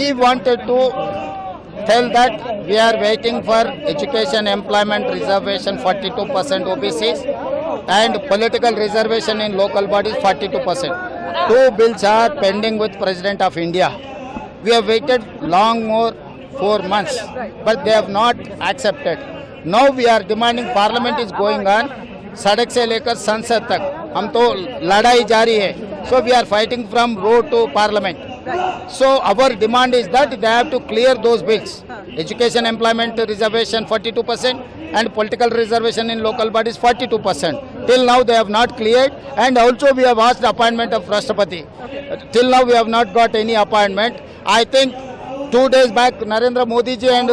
we wanted to tell that we are waiting for education employment reservation 42% OBCs and political reservation in local bodies 42%. Two bills are pending with President of India. We have waited long more 4 months, but they have not accepted. Now we are demanding, Parliament is going on, सड़क से लेकर संसद तक हम तो लड़ाई जारी है. So we are fighting from road to Parliament. So our demand is that they have to clear those bills. Education employment reservation 42% and political reservation in local bodies 42%. Till now they have not cleared, and also we have asked appointment of Rashtrapati. Till now we have not got any appointment. I think 2 days back Narendra Modi ji and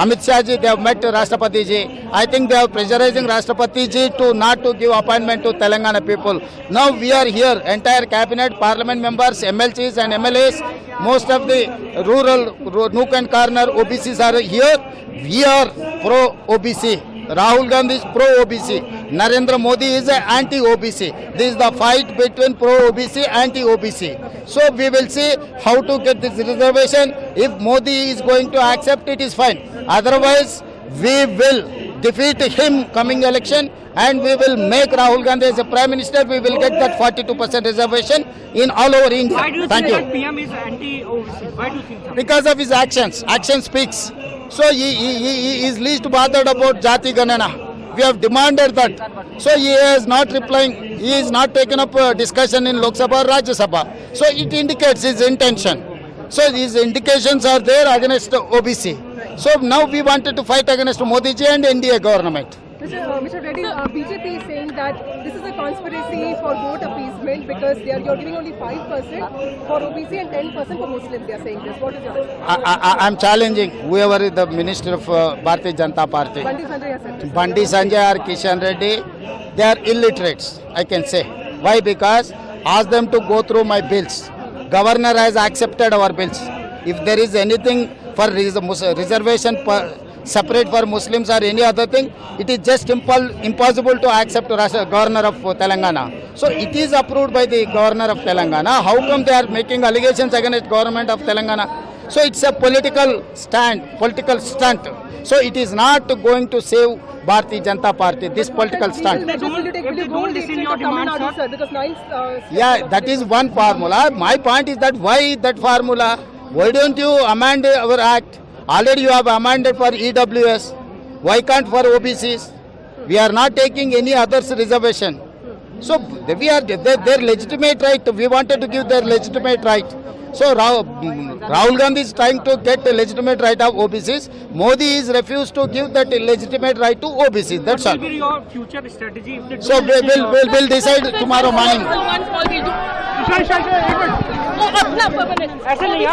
Amit Shah ji, they have met Rashtrapati ji. I think they are pressurizing Rashtrapati ji to not to give appointment to Telangana people. Now we are here, entire cabinet, parliament members, MLCs and MLAs, most of the rural nook and corner OBCs are here. We are pro-OBC. Rahul Gandhi is pro-OBC. Narendra Modi is anti-OBC. This is the fight between pro-OBC, anti-OBC. So we will see how to get this reservation. If Modi is going to accept it, is fine. Otherwise, we will defeat him coming election and we will make Rahul Gandhi as a Prime Minister. We will get that 42% reservation in all over India. Why do you Thank think you. that PM is anti-OBC? Why do you think that? Because of his actions. Action speaks. So he is least bothered about Jati Ganana. We have demanded that. So he is not replying. He is not taken up a discussion in Lok Sabha or Rajya Sabha. So it indicates his intention. So these indications are there against OBC. So now we wanted to fight against Modi ji and NDA government. Mr. Reddy, BJP is saying that this is a conspiracy for vote appeasement because you're giving only 5% for OBC and 10% for Muslims. They are saying this. What is your response? I am challenging whoever is the Minister of Bharatiya Janata Party. Bandi Sanjay has said this. Bandi Sanjay or Kishan Reddy, they are illiterates, I can say. Why? Because ask them to go through my bills. Governor has accepted our bills. If there is anything for reservation separate for Muslims or any other thing, it is just impossible to accept Governor of Telangana. So it is approved by the Governor of Telangana. How come they are making allegations against government of Telangana? So it's a political stunt. So it is not going to save Bharatiya Janata Party, this political stunt. Will you go listen your demands, sir? Because Yeah, that is one formula. My point is that why that formula? Why don't you amend our act? Already you have amended for EWS. Why can't for OBCs? We are not taking any others reservation. So we are their legitimate right. We wanted to give their legitimate right. So Rahul Gandhi is trying to get the legitimate right of OBCs. Modi is refused to give that legitimate right to OBCs. That's all. What will be your future strategy? If they So we'll decide tomorrow morning. ऐसा नहीं है